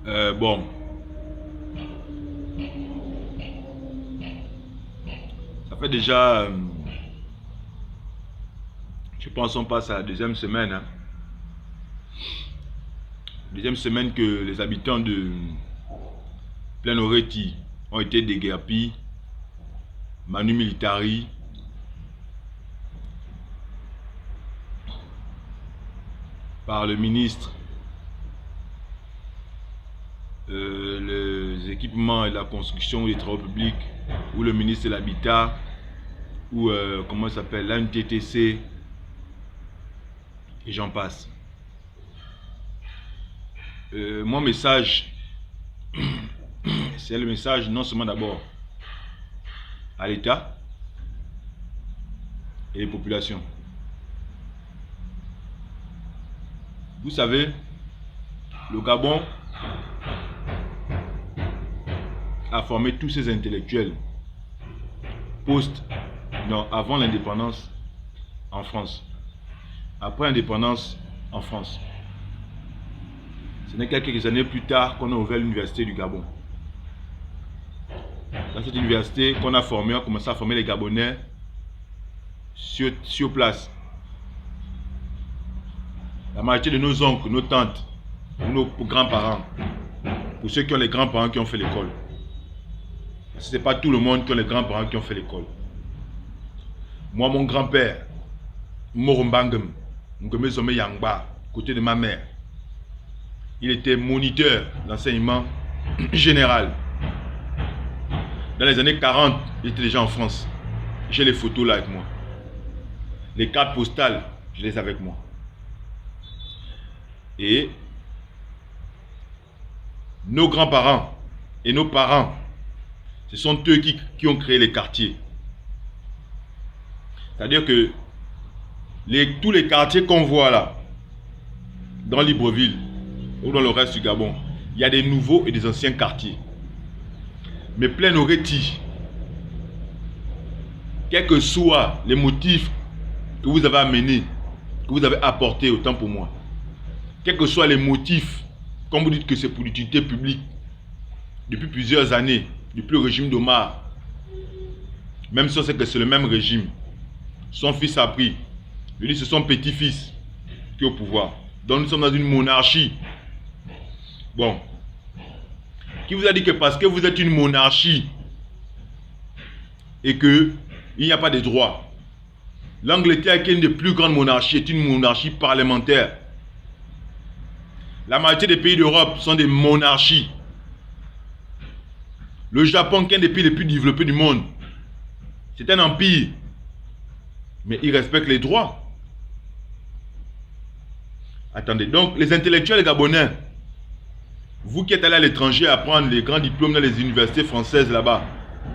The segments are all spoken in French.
Bon, ça fait déjà, je pense on passe à la deuxième semaine. Deuxième semaine que les habitants de Plaine Oreti ont été déguerpis, Manu Militari, par le ministre les équipements et la construction des travaux publics, ou le ministre de l'Habitat, ou comment ça s'appelle, l'ANTTC, et j'en passe. Mon message, c'est le message non seulement d'abord à l'État et les populations. Vous savez, le Gabon a formé tous ces intellectuels avant l'indépendance en France, après l'indépendance en France. Ce n'est qu'à quelques années plus tard qu'on a ouvert l'université du Gabon. Dans cette université qu'on a formé, on a commencé à former les Gabonais sur place. La majorité de nos oncles, nos tantes, nos grands-parents, pour ceux qui ont les grands-parents qui ont fait l'école. Ce n'est pas tout le monde qui a les grands-parents qui ont fait l'école. Moi, mon grand-père, Morumbangem, Ngomezome Yangba, côté de ma mère, il était moniteur d'enseignement général. Dans les années 40, il était déjà en France. J'ai les photos là avec moi. Les cartes postales, je les ai avec moi. Et nos grands-parents et nos parents, ce sont eux qui ont créé les quartiers. C'est-à-dire que tous les quartiers qu'on voit là, dans Libreville ou dans le reste du Gabon, il y a des nouveaux et des anciens quartiers. Mais Plaine Oreti, quels que soient les motifs que vous avez amenés, que vous avez apportés, autant pour moi, quels que soient les motifs, comme vous dites que c'est pour l'utilité publique, depuis plusieurs années, depuis le régime d'Omar, même si on sait que c'est le même régime, son fils a pris, je dis c'est son petit-fils qui est au pouvoir. Donc nous sommes dans une monarchie. Bon. Qui vous a dit que parce que vous êtes une monarchie et que il n'y a pas de droits. L'Angleterre, qui est une des plus grandes monarchies, est une monarchie parlementaire. La majorité des pays d'Europe sont des monarchies. Le Japon, qui est un des pays les plus développés du monde, c'est un empire. Mais il respecte les droits. Attendez, donc les intellectuels gabonais, vous qui êtes allés à l'étranger apprendre les grands diplômes dans les universités françaises là-bas,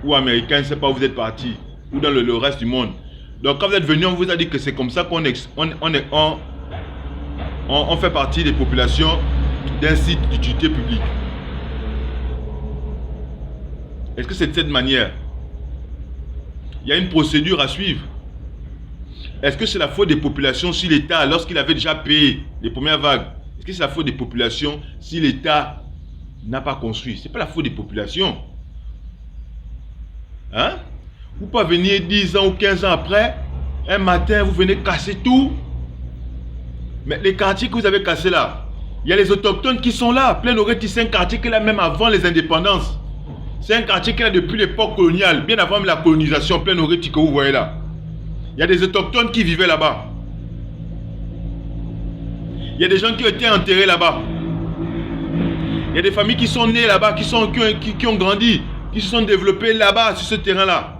ou américaines, je ne sais pas où vous êtes partis, ou dans le reste du monde. Donc quand vous êtes venus, on vous a dit que c'est comme ça qu'on fait partie des populations d'un site d'utilité publique. Est-ce que c'est de cette manière? Il y a une procédure à suivre. Est-ce que c'est la faute des populations si l'État, lorsqu'il avait déjà payé les premières vagues, est-ce que c'est la faute des populations si l'État n'a pas construit? Ce n'est pas la faute des populations. Hein? Vous pouvez venir 10 ans ou 15 ans après, un matin, vous venez casser tout. Mais les quartiers que vous avez cassés là, il y a les autochtones qui sont là. Plaine Oreti, c'est un quartier qui est là même avant les indépendances. C'est un quartier qui est là depuis l'époque coloniale, bien avant la colonisation, Plaine Oreti que vous voyez là. Il y a des autochtones qui vivaient là-bas. Il y a des gens qui ont été enterrés là-bas. Il y a des familles qui sont nées là-bas, qui ont grandi, qui se sont développées là-bas, sur ce terrain-là.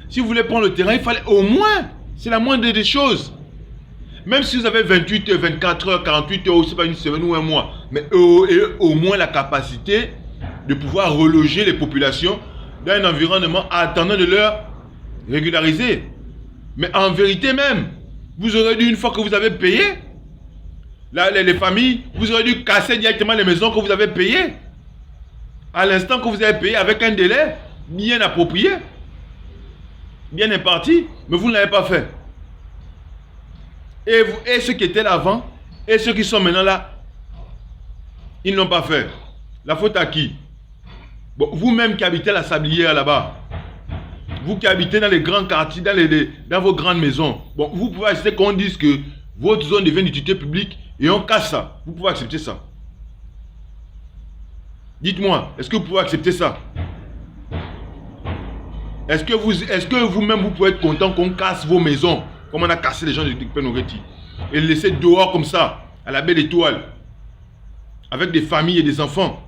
Si vous voulez prendre le terrain, il fallait au moins, c'est la moindre des choses. Même si vous avez 28 heures, 24 heures, 48 heures, c'est pas une semaine ou un mois, mais au moins la capacité de pouvoir reloger les populations dans un environnement attendant de leur régulariser. Mais en vérité même, vous aurez dû, une fois que vous avez payé, là, les familles, vous aurez dû casser directement les maisons que vous avez payées. À l'instant que vous avez payé avec un délai bien approprié, bien imparti, mais vous ne l'avez pas fait. Et ceux qui étaient là avant, et ceux qui sont maintenant là, Ils n'ont pas fait. La faute à qui? Bon, vous-même qui habitez à la Sablière là-bas, vous qui habitez dans les grands quartiers, dans vos grandes maisons, bon, vous pouvez accepter qu'on dise que votre zone devient d'utilité publique et on casse ça. Vous pouvez accepter ça? Dites-moi, est-ce que vous pouvez accepter ça? Est-ce que vous-même vous pouvez être content qu'on casse vos maisons, comme on a cassé les gens de Pénoreti, et les laisser dehors comme ça, à la belle étoile, avec des familles et des enfants?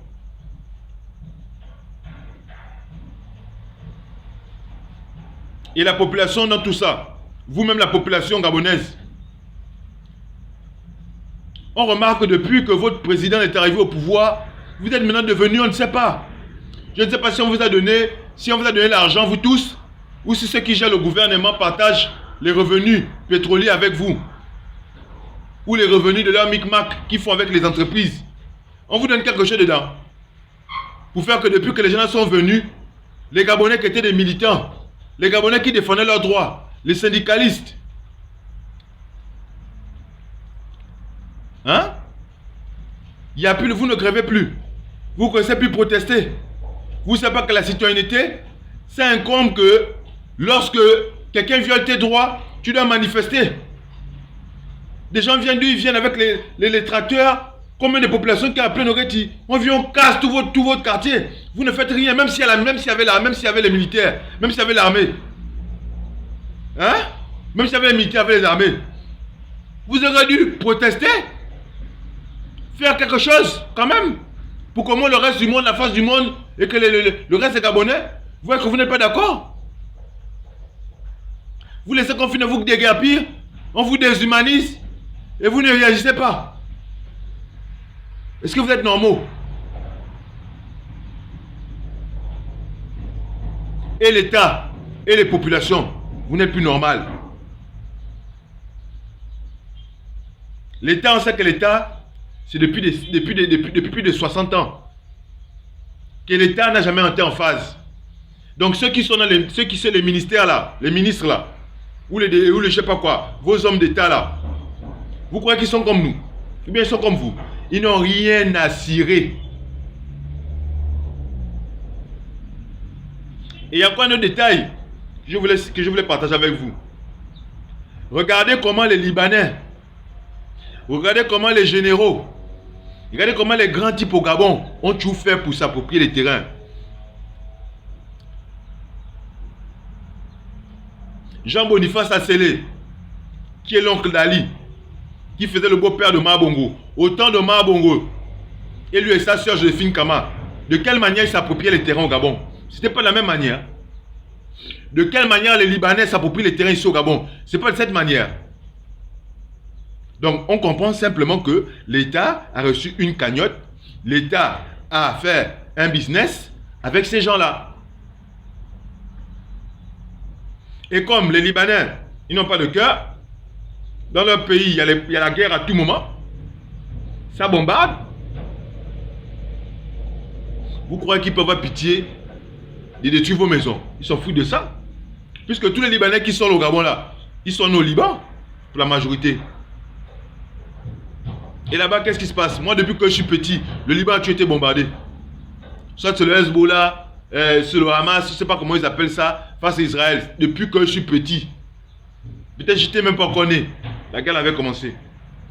Et la population dans tout ça, vous-même la population gabonaise, on remarque que depuis que votre président est arrivé au pouvoir, vous êtes maintenant devenu, on ne sait pas. Je ne sais pas si on vous a donné, l'argent, vous tous, ou si ceux qui gèrent le gouvernement partagent les revenus pétroliers avec vous, ou les revenus de leur micmac qu'ils font avec les entreprises. On vous donne quelque chose dedans. Pour faire que depuis que les gens sont venus, les Gabonais qui étaient des militants, les Gabonais qui défendaient leurs droits, les syndicalistes, hein? Il y a plus, vous ne grèvez plus. Vous ne connaissez plus protester. Vous ne savez pas que la citoyenneté, ça incombe que lorsque quelqu'un viole tes droits, tu dois manifester. Des gens viennent d'où ils viennent avec les tracteurs. Combien de populations qui a appelé Noreti? On vient, on casse tout votre quartier. Vous ne faites rien, même s'il y avait les militaires, même s'il y avait l'armée. Hein? Même s'il y avait les militaires, avec les armées. Vous aurez dû protester. Faire quelque chose, quand même. Pour comment le reste du monde, la face du monde, et que le reste des Gabonais, vous voyez que vous n'êtes pas d'accord. Vous laissez confiner, vous déguerpir, on vous déshumanise, et vous ne réagissez pas. Est-ce que vous êtes normaux? Et l'État, et les populations, vous n'êtes plus normal. L'État, on sait que l'État, c'est depuis plus de 60 ans que l'État n'a jamais été en phase. Donc ceux qui sont les ministères là, les ministres là, ou les je sais pas quoi, vos hommes d'État là, vous croyez qu'ils sont comme nous? Ou bien ils sont comme vous? Ils n'ont rien à cirer. Et il y a quoi un autre détail que je voulais partager avec vous? Regardez comment les Libanais, regardez comment les généraux, regardez comment les grands types au Gabon ont tout fait pour s'approprier les terrains. Jean-Boniface Assélé, qui est l'oncle d'Ali, qui faisait le beau-père de Mabongo, au temps de Mabongo, et lui et sa soeur Joséphine Kama, de quelle manière ils s'appropriaient les terrains au Gabon? C'était pas de la même manière. De quelle manière les Libanais s'approprient les terrains ici au Gabon? C'est pas de cette manière. Donc on comprend simplement que l'État a reçu une cagnotte, l'État a fait un business avec ces gens-là. Et comme les Libanais, ils n'ont pas de cœur, dans leur pays, il y a la guerre à tout moment, ça bombarde. Vous croyez qu'ils peuvent avoir pitié de détruire vos maisons? Ils s'en foutent de ça. Puisque tous les Libanais qui sont au Gabon là, ils sont au Liban, pour la majorité. Et là-bas, qu'est-ce qui se passe? Moi, depuis que je suis petit, le Liban a été bombardé. Soit c'est le Hezbollah, c'est le Hamas, je ne sais pas comment ils appellent ça, face à Israël. Depuis que je suis petit. Peut-être que je n'étais même pas connu. La guerre avait commencé.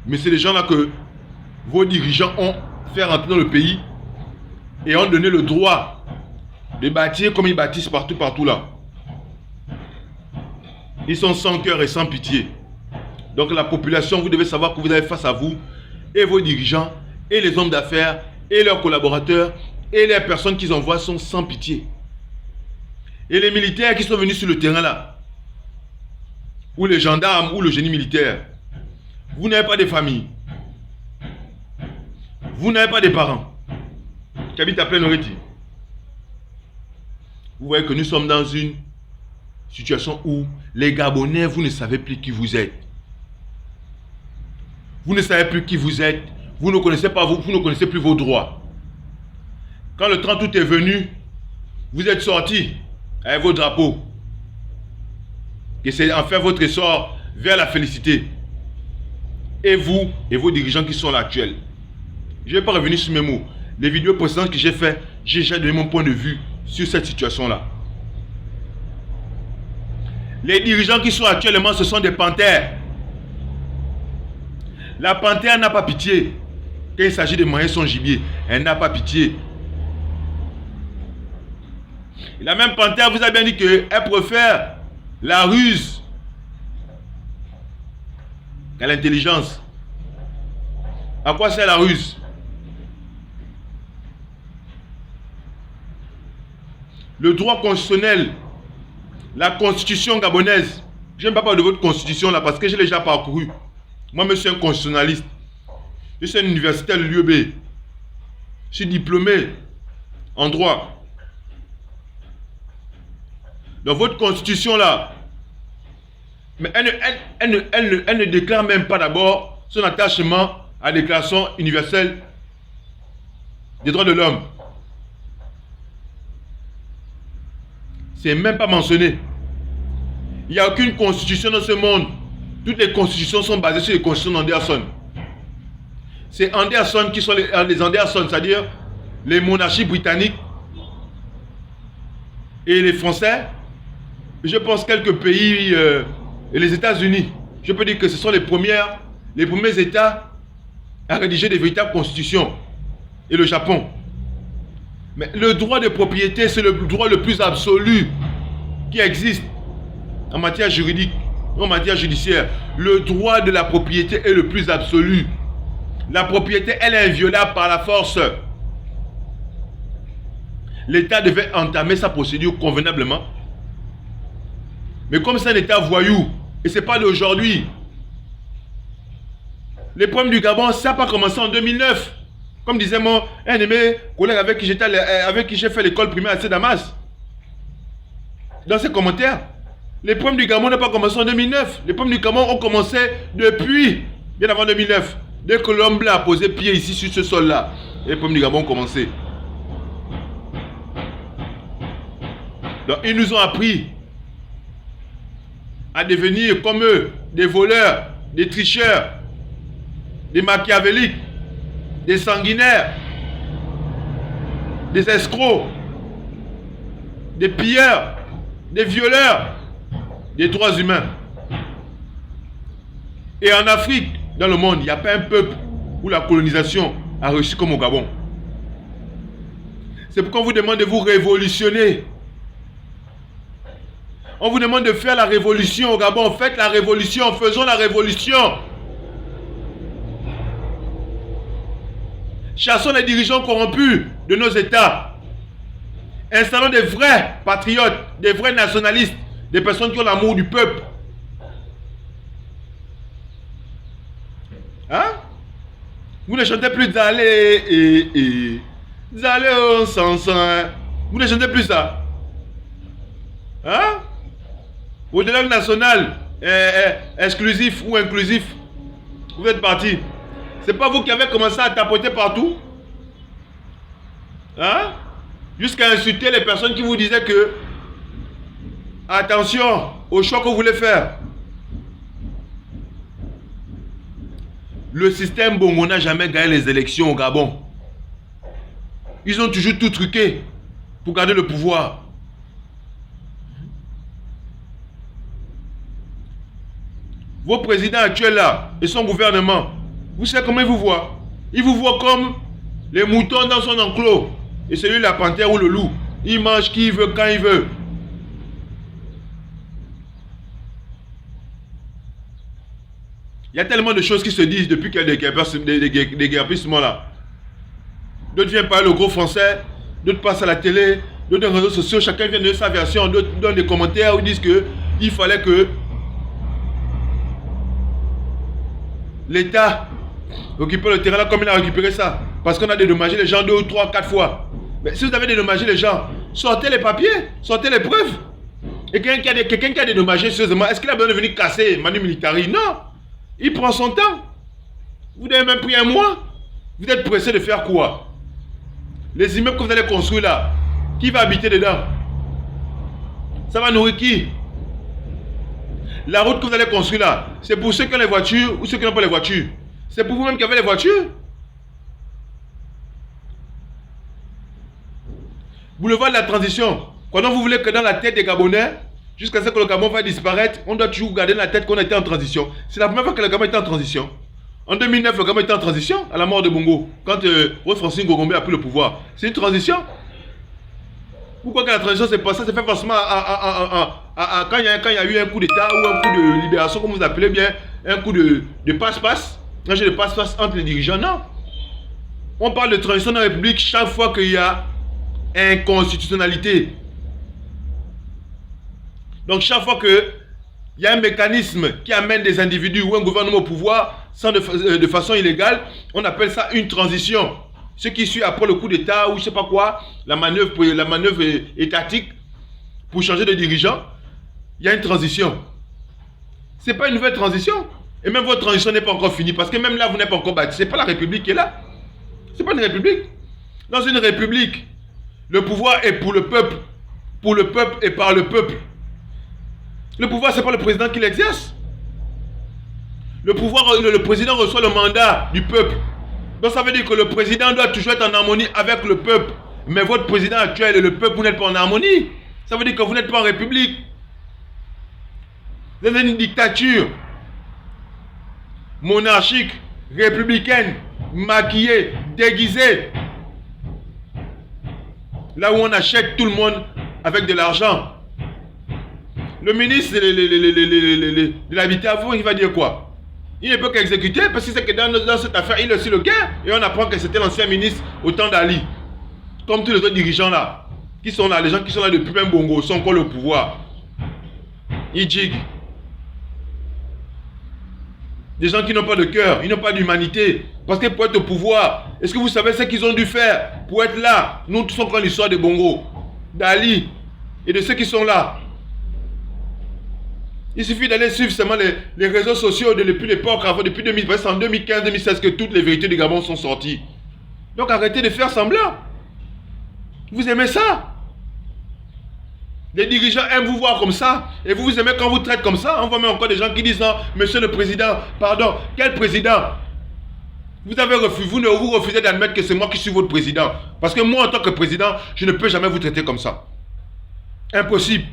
Mais c'est les gens-là que vos dirigeants ont fait rentrer dans le pays et ont donné le droit de bâtir comme ils bâtissent partout là. Ils sont sans cœur et sans pitié. Donc la population, vous devez savoir que vous avez face à vous et vos dirigeants, et les hommes d'affaires, et leurs collaborateurs, et les personnes qu'ils envoient sont sans pitié. Et les militaires qui sont venus sur le terrain là, ou les gendarmes, ou le génie militaire, vous n'avez pas de famille. Vous n'avez pas de parents qui habitent à Pénoreti. Vous voyez que nous sommes dans une situation où les Gabonais, vous ne savez plus qui vous êtes. Vous ne savez plus qui vous êtes. Vous ne connaissez pas vous ne connaissez plus vos droits. Quand le 30 août est venu, vous êtes sortis avec vos drapeaux. Et c'est enfin votre essor vers la félicité. Et vous et vos dirigeants qui sont là actuels. Je ne vais pas revenir sur mes mots. Les vidéos précédentes que j'ai faites, j'ai déjà donné mon point de vue sur cette situation-là. Les dirigeants qui sont actuellement, ce sont des panthères. La panthère n'a pas pitié. Quand il s'agit de manger son gibier, elle n'a pas pitié. Et la même panthère vous a bien dit qu'elle préfère la ruse qu'à l'intelligence. À quoi sert la ruse? Le droit constitutionnel, la constitution gabonaise. Je n'aime pas parler de votre constitution là parce que je l'ai déjà parcouru. Moi, je suis un constitutionnaliste. Je suis un universitaire de l'UEB. Je suis diplômé en droit. Dans votre constitution là, mais elle ne déclare même pas d'abord son attachement à la Déclaration universelle des droits de l'homme. C'est même pas mentionné. Il n'y a aucune constitution dans ce monde. Toutes les constitutions sont basées sur les constitutions d'Anderson. C'est Anderson qui sont les Anderson, c'est-à-dire les monarchies britanniques et les Français. Je pense quelques pays et les États-Unis. Je peux dire que ce sont les premiers États à rédiger des véritables constitutions. Et le Japon. Mais le droit de propriété, c'est le droit le plus absolu qui existe en matière juridique, en matière judiciaire. Le droit de la propriété est le plus absolu. La propriété, elle est inviolable par la force. L'État devait entamer sa procédure convenablement. Mais comme c'est un État voyou, et ce n'est pas d'aujourd'hui. Les problèmes du Gabon, ça n'a pas commencé en 2009. Comme disait mon un-aimé collègue avec qui j'ai fait l'école primaire à Damas. Dans ses commentaires, les problèmes du Gabon n'ont pas commencé en 2009. Les problèmes du Gabon ont commencé depuis, bien avant 2009. Dès que l'homme blanc a posé pied ici sur ce sol-là, les problèmes du Gabon ont commencé. Donc ils nous ont appris à devenir comme eux, des voleurs, des tricheurs, des machiavéliques, des sanguinaires, des escrocs, des pilleurs, des violeurs, des droits humains. Et en Afrique, dans le monde, il n'y a pas un peuple où la colonisation a réussi comme au Gabon. C'est pourquoi on vous demande de vous révolutionner. On vous demande de faire la révolution au Gabon. Faites la révolution, faisons la révolution. Chassons les dirigeants corrompus de nos États. Installons des vrais patriotes, des vrais nationalistes, des personnes qui ont l'amour du peuple. Hein? Vous ne chantez plus d'aller d'aller au sens. Vous ne chantez plus ça. Hein? Au dialogue national exclusif ou inclusif, vous êtes parti. C'est pas vous qui avez commencé à tapoter partout? Hein? Jusqu'à insulter les personnes qui vous disaient que attention au choix que vous voulez faire. Le système Bongo n'a jamais gagné les élections au Gabon. Ils ont toujours tout truqué pour garder le pouvoir. Vos présidents actuels là et son gouvernement, vous savez comment ils vous voient? Ils vous voient comme les moutons dans son enclos. Et celui la panthère ou le loup. Il mange qui il veut, quand il veut. Il y a tellement de choses qui se disent depuis qu'il y a des guerpissements là. D'autres viennent parler le gros français, d'autres passent à la télé, d'autres dans les réseaux sociaux, chacun vient de sa version, d'autres donnent des commentaires où ils disent qu'il fallait que l'État occupe le terrain là comme il a récupéré ça. Parce qu'on a dédommagé les gens 2 ou 3, 4 fois. Mais si vous avez dédommagé les gens, sortez les papiers, sortez les preuves. Et quelqu'un qui a dédommagé sérieusement, est-ce qu'il a besoin de venir casser Manu Militari? Non. Il prend son temps. Vous avez même pris un mois. Vous êtes pressé de faire quoi? Les immeubles que vous allez construire là, qui va habiter dedans? Ça va nourrir qui? La route que vous allez construire là, c'est pour ceux qui ont les voitures ou ceux qui n'ont pas les voitures? C'est pour vous-même qui avez les voitures? Boulevard de la transition. Quand vous voulez que dans la tête des Gabonais, jusqu'à ce que le Gabon va disparaître, on doit toujours garder dans la tête qu'on était en transition. C'est la première fois que le Gabon était en transition. En 2009, le Gabon était en transition à la mort de Bongo, quand Francis Ngongombe a pris le pouvoir. C'est une transition. Pourquoi que la transition s'est passée? C'est fait forcément quand il y a eu un coup d'État ou un coup de libération, comme vous appelez bien, un coup de passe-passe, un jeu de passe-passe entre les dirigeants. Non. On parle de transition dans la République chaque fois qu'il y a inconstitutionnalité. Donc chaque fois qu'il y a un mécanisme qui amène des individus ou un gouvernement au pouvoir sans de façon illégale, on appelle ça une transition. Ce qui suit après le coup d'État ou je ne sais pas quoi, la manœuvre étatique pour changer de dirigeant, il y a une transition. Ce n'est pas une nouvelle transition. Et même votre transition n'est pas encore finie parce que même là, vous n'êtes pas encore bâti. Ce n'est pas la République qui est là. Ce n'est pas une République. Dans une République, le pouvoir est pour le peuple et par le peuple. Le pouvoir, ce n'est pas le président qui l'exerce. Le président reçoit le mandat du peuple. Donc ça veut dire que le président doit toujours être en harmonie avec le peuple. Mais votre président actuel et le peuple, vous n'êtes pas en harmonie. Ça veut dire que vous n'êtes pas en république. Vous êtes une dictature monarchique, républicaine, maquillée, déguisée. Là où on achète tout le monde avec de l'argent. Le ministre de l'Habitat, il va dire quoi? Il ne peut qu'exécuter parce que c'est que dans cette affaire, il est aussi le gars. Et on apprend que c'était l'ancien ministre au temps d'Ali. Comme tous les autres dirigeants là. Qui sont là, les gens qui sont là depuis même Bongo, sont encore le pouvoir. Ils jiguent. Des gens qui n'ont pas de cœur, ils n'ont pas d'humanité. Parce que pour être au pouvoir, est-ce que vous savez ce qu'ils ont dû faire pour être là? Nous tous sommes dans l'histoire de Bongo, d'Ali et de ceux qui sont là. Il suffit d'aller suivre seulement les réseaux sociaux depuis l'époque, depuis 2015-2016 que toutes les vérités du Gabon sont sorties. Donc arrêtez de faire semblant. Vous aimez ça? Les dirigeants aiment vous voir comme ça. Et vous aimez quand vous traitez comme ça. On voit même encore des gens qui disent non, monsieur le président, pardon, quel président? Vous refusez d'admettre que c'est moi qui suis votre président. Parce que moi en tant que président, je ne peux jamais vous traiter comme ça. Impossible.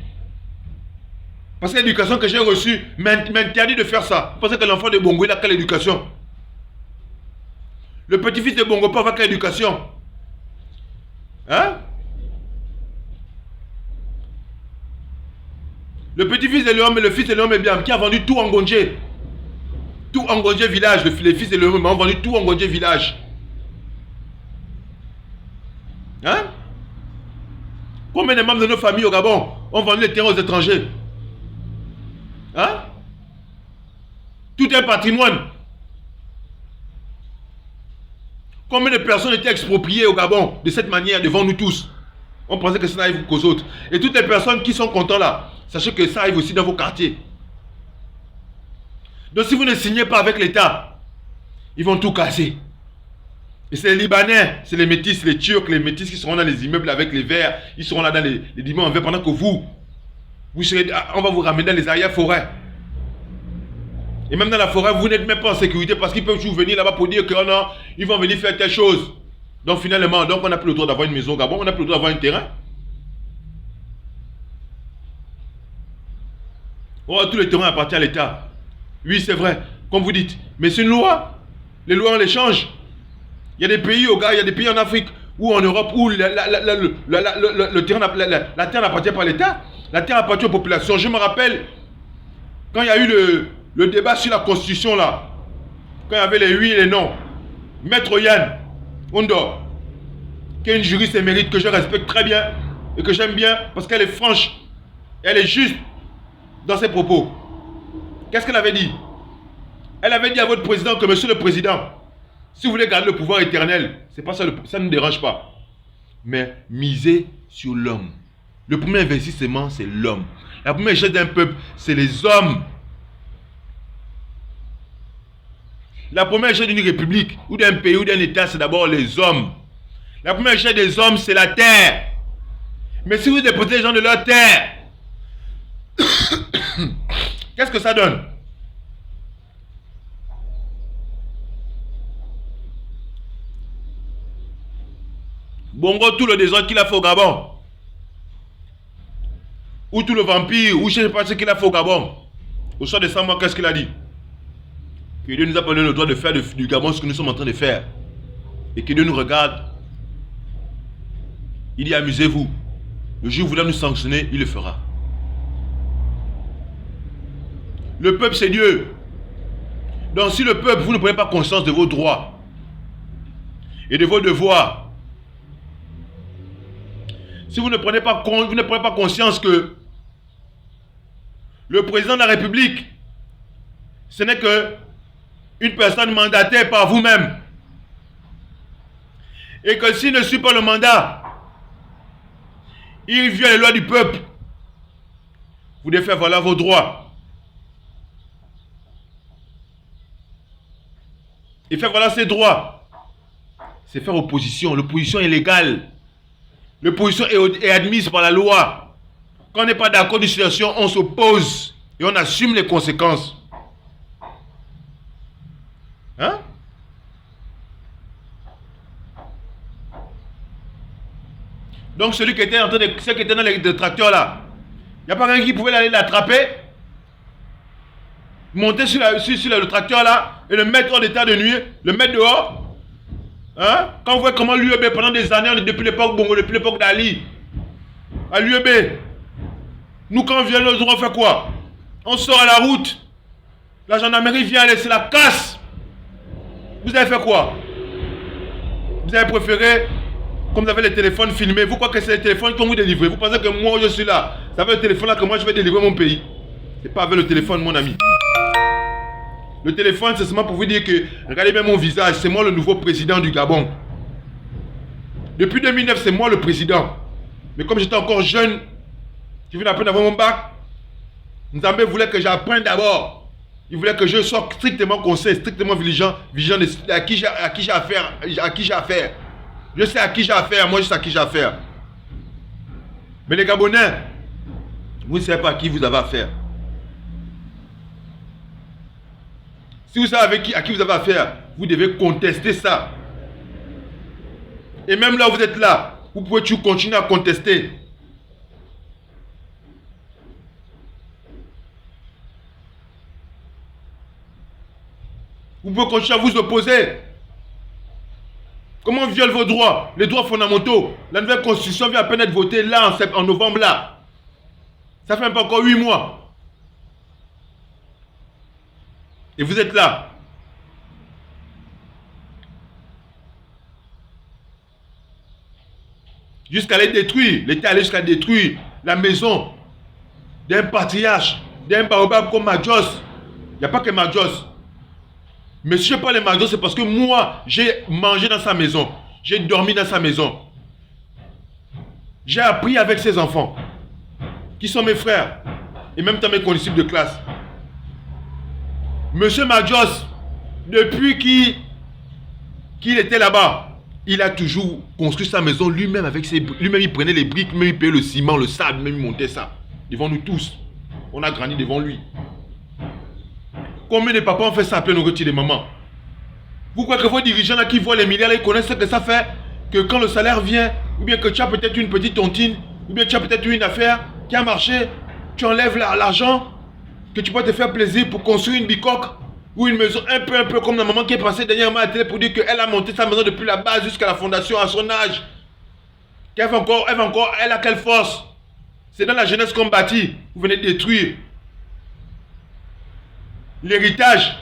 Parce que l'éducation que j'ai reçue m'interdit de faire ça. Vous pensez que l'enfant de Bongo, il a quelle éducation? Le petit-fils de Bongo peut avoir quelle éducation? Hein? Le petit-fils de l'homme et le fils de l'homme est bien, qui a vendu tout en Ngondje. Tout en Ngondje village. Les fils de l'homme ont vendu tout en Ngondje village. Hein? Combien de membres de nos familles au Gabon ont vendu les terrains aux étrangers? Hein? Tout un patrimoine. Combien de personnes étaient expropriées au Gabon de cette manière devant nous tous? On pensait que ça n'arrive qu'aux autres. Et toutes les personnes qui sont contentes là, sachez que ça arrive aussi dans vos quartiers. Donc si vous ne signez pas avec l'État, ils vont tout casser. Et c'est les Libanais, c'est les métis, les Turcs, les métis qui seront dans les immeubles avec les verres. Ils seront là dans les immeubles en verre pendant que vous serez, on va vous ramener dans les arrières-forêts. Et même dans la forêt, vous n'êtes même pas en sécurité parce qu'ils peuvent toujours venir là-bas pour dire que oh non, ils vont venir faire telle chose. Donc finalement, on n'a plus le droit d'avoir une maison au Gabon, on n'a plus le droit d'avoir un terrain. Oh, tout le terrain appartient à l'État. Oui, c'est vrai, comme vous dites. Mais c'est une loi. Les lois, on les change. Il y a des pays il y a des pays en Afrique ou en Europe où la terre n'appartient pas à l'État. La terre appartient aux populations. Je me rappelle, quand il y a eu le débat sur la Constitution là, quand il y avait les oui et les non, Maître Yann Ondor, qui est une juriste émérite que je respecte très bien et que j'aime bien parce qu'elle est franche, elle est juste dans ses propos. Qu'est-ce qu'elle avait dit? Elle avait dit à votre président que monsieur le président, si vous voulez garder le pouvoir éternel, c'est pas ça, ça ne nous dérange pas. Mais misez sur l'homme. Le premier investissement, c'est l'homme. La première richesse d'un peuple, c'est les hommes. La première richesse d'une république, ou d'un pays, ou d'un État, c'est d'abord les hommes. La première richesse des hommes, c'est la terre. Mais si vous déposez les gens de leur terre, qu'est-ce que ça donne? Bongo, tout le désordre qu'il a fait au Gabon, ou tout le vampire, ou je ne sais pas ce qu'il a fait au Gabon. Au soir de 100 mois, qu'est-ce qu'il a dit? Que Dieu nous a donné le droit de faire du Gabon ce que nous sommes en train de faire. Et que Dieu nous regarde. Il dit amusez-vous. Le jour où vous voulez nous sanctionner, il le fera. Le peuple c'est Dieu. Donc si le peuple, vous ne prenez pas conscience de vos droits et de vos devoirs, si vous ne prenez pas conscience que le président de la République, ce n'est que une personne mandatée par vous-même, et que s'il ne suit pas le mandat, il viole les lois du peuple, vous devez faire valoir vos droits. Et faire valoir ses droits, c'est faire opposition. L'opposition est légale. L'opposition est admise par la loi. Quand on n'est pas d'accord d'une situation, on s'oppose et on assume les conséquences. Hein? Donc celui qui était dans les tracteurs là, il n'y a pas quelqu'un qui pouvait aller l'attraper, monter sur le tracteur là et le mettre en état de nuit, le mettre dehors. Hein? Quand vous voyez comment l'UEB pendant des années, depuis l'époque Bongo, depuis l'époque d'Ali, à l'UEB, nous quand on vient le droit, on fait quoi? On sort à la route, la gendarmerie vient laisser la casse. Vous avez fait quoi? Vous avez préféré, comme vous avez les téléphones filmés, vous croyez que c'est les téléphones qui vont vous délivrer? Vous pensez que moi je suis là, c'est avec le téléphone là que moi je vais délivrer mon pays? C'est pas avec le téléphone mon ami. Le téléphone, c'est seulement pour vous dire que, regardez bien mon visage, c'est moi le nouveau président du Gabon. Depuis 2009, c'est moi le président. Mais comme j'étais encore jeune, je venais à peine d'avoir mon bac, Nzambe voulait que j'apprenne d'abord. Il voulait que je sois strictement conseil, strictement vigilant à qui j'ai affaire. Je sais à qui j'ai affaire, moi je sais à qui j'ai affaire. Mais les Gabonais, vous ne savez pas à qui vous avez affaire. Si vous savez à qui vous avez affaire, vous devez contester ça. Et même là où vous êtes là, vous pouvez toujours continuer à contester. Vous pouvez continuer à vous opposer. Comment on viole vos droits, les droits fondamentaux? La nouvelle constitution vient à peine d'être votée là en novembre là. Ça fait même pas encore 8 mois. Et vous êtes là. Jusqu'à les détruire. L'État allait jusqu'à détruire la maison d'un patriarche, d'un baobab comme Majos. Il n'y a pas que Majos. Mais si je parle de Majos, c'est parce que moi, j'ai mangé dans sa maison. J'ai dormi dans sa maison. J'ai appris avec ses enfants, qui sont mes frères, et même dans mes condisciples de classe. Monsieur Majos, depuis qu'il était là-bas, il a toujours construit sa maison lui-même avec lui-même il prenait les briques, même il payait le ciment, le sable, même il montait ça. Devant nous tous. On a grandi devant lui. Combien de papas ont fait ça à plein nourriture de maman? Vous croyez que vos dirigeants là qui voient les milliards, ils connaissent ce que ça fait? Que quand le salaire vient, ou bien que tu as peut-être une petite tontine, ou bien tu as peut-être une affaire qui a marché, tu enlèves l'argent, que tu peux te faire plaisir pour construire une bicoque ou une maison un peu comme la maman qui est passée dernièrement à la télé pour dire qu'elle a monté sa maison depuis la base jusqu'à la fondation à son âge. Elle a quelle force? C'est dans la jeunesse qu'on bâtit. Vous venez de détruire l'héritage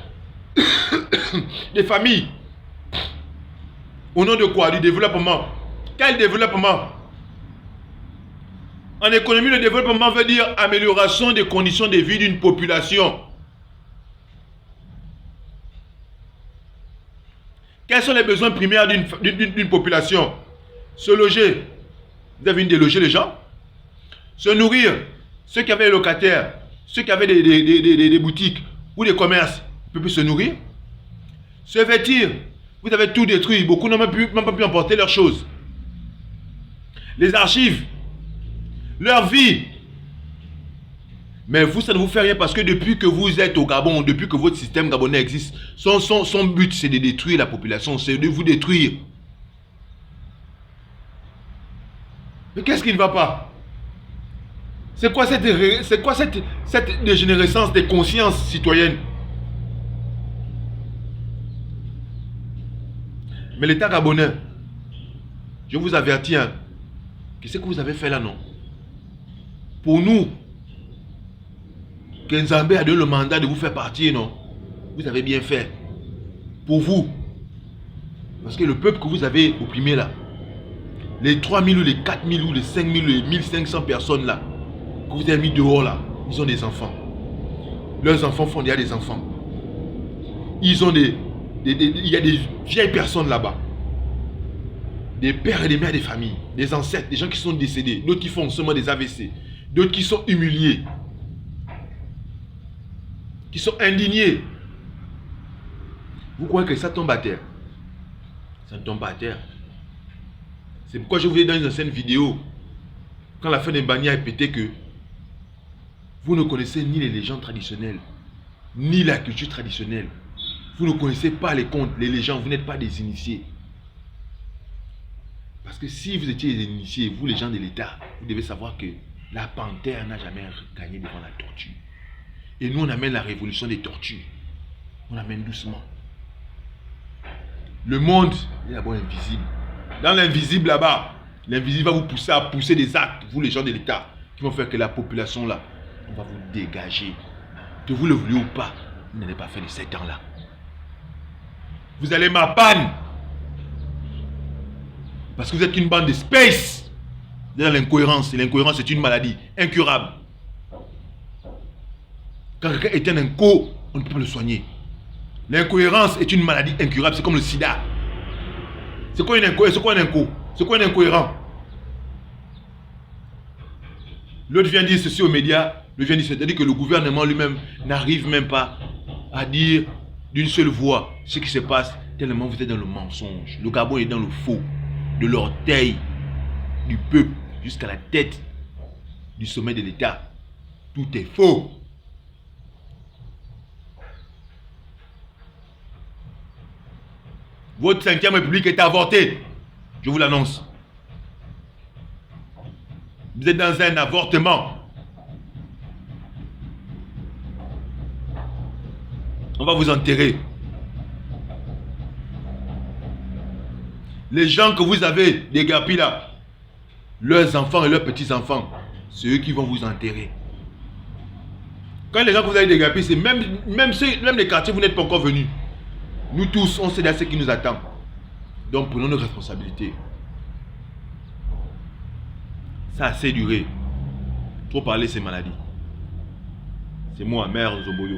des familles. Au nom de quoi? Du développement. Quel développement? En économie, le développement veut dire amélioration des conditions de vie d'une population. Quels sont les besoins primaires d'une population? Se loger. Vous avez une déloger les gens? Se nourrir. Ceux qui avaient des locataires, ceux qui avaient des boutiques ou des commerces, ils ne peuvent plus se nourrir. Se vêtir. Vous avez tout détruit. Beaucoup n'ont même pas pu emporter leurs choses. Les archives. Leur vie. Mais vous, ça ne vous fait rien parce que depuis que vous êtes au Gabon, depuis que votre système gabonais existe, son but, c'est de détruire la population, c'est de vous détruire. Mais qu'est-ce qui ne va pas? C'est quoi cette dégénérescence des consciences citoyennes? Mais l'État gabonais, je vous avertis, hein, qu'est-ce que vous avez fait là, non? Pour nous, que Nzambé a donné le mandat de vous faire partir, non? Vous avez bien fait. Pour vous. Parce que le peuple que vous avez opprimé là, les 3000 ou les 4000 ou les 5000 ou les 1500 personnes là, que vous avez mis dehors là, ils ont des enfants. Leurs enfants font déjà des enfants. Ils ont il y a des vieilles personnes là-bas. Des pères et des mères des familles, des ancêtres, des gens qui sont décédés, d'autres qui font seulement des AVC, d'autres qui sont humiliés, qui sont indignés. Vous croyez que ça tombe à terre? Ça ne tombe pas à terre. C'est pourquoi je vous ai dit dans une ancienne vidéo, quand la fin des Mbagna a pété, que vous ne connaissez ni les légendes traditionnelles, ni la culture traditionnelle. Vous ne connaissez pas les contes, les légendes, vous n'êtes pas des initiés. Parce que si vous étiez des initiés, vous les gens de l'État, vous devez savoir que la panthère n'a jamais gagné devant la tortue. Et nous on amène la révolution des tortues. On amène doucement. Le monde est d'abord invisible. Dans l'invisible là-bas, l'invisible va vous pousser à pousser des actes, vous les gens de l'État, qui vont faire que la population là, on va vous dégager. Que vous le voulez ou pas, vous n'allez pas faire de 7 ans là. Vous allez m'appanner. Parce que vous êtes une bande de space. Vous êtes dans l'incohérence. Et l'incohérence est une maladie incurable. Quand quelqu'un est un inco, on ne peut pas le soigner. L'incohérence est une maladie incurable. C'est comme le sida. C'est quoi un inco? C'est quoi un inco? C'est quoi un incohérent? L'autre vient dire ceci aux médias. L'autre vient dire, c'est-à-dire que le gouvernement lui-même n'arrive même pas à dire d'une seule voix ce qui se passe, tellement vous êtes dans le mensonge. Le Gabon est dans le faux. De l'orteil du peuple jusqu'à la tête du sommet de l'État. Tout est faux. Votre 5e République est avortée. Je vous l'annonce. Vous êtes dans un avortement. On va vous enterrer. Les gens que vous avez déguerpis là, leurs enfants et leurs petits-enfants, c'est eux qui vont vous enterrer. Quand les gens que vous avez déguerpis, c'est même les quartiers, vous n'êtes pas encore venus. Nous tous, on sait déjà ce qui nous attend. Donc prenons nos responsabilités. Ça a assez duré. Trop parler, c'est maladie. C'est moi, Mère Zoboyo.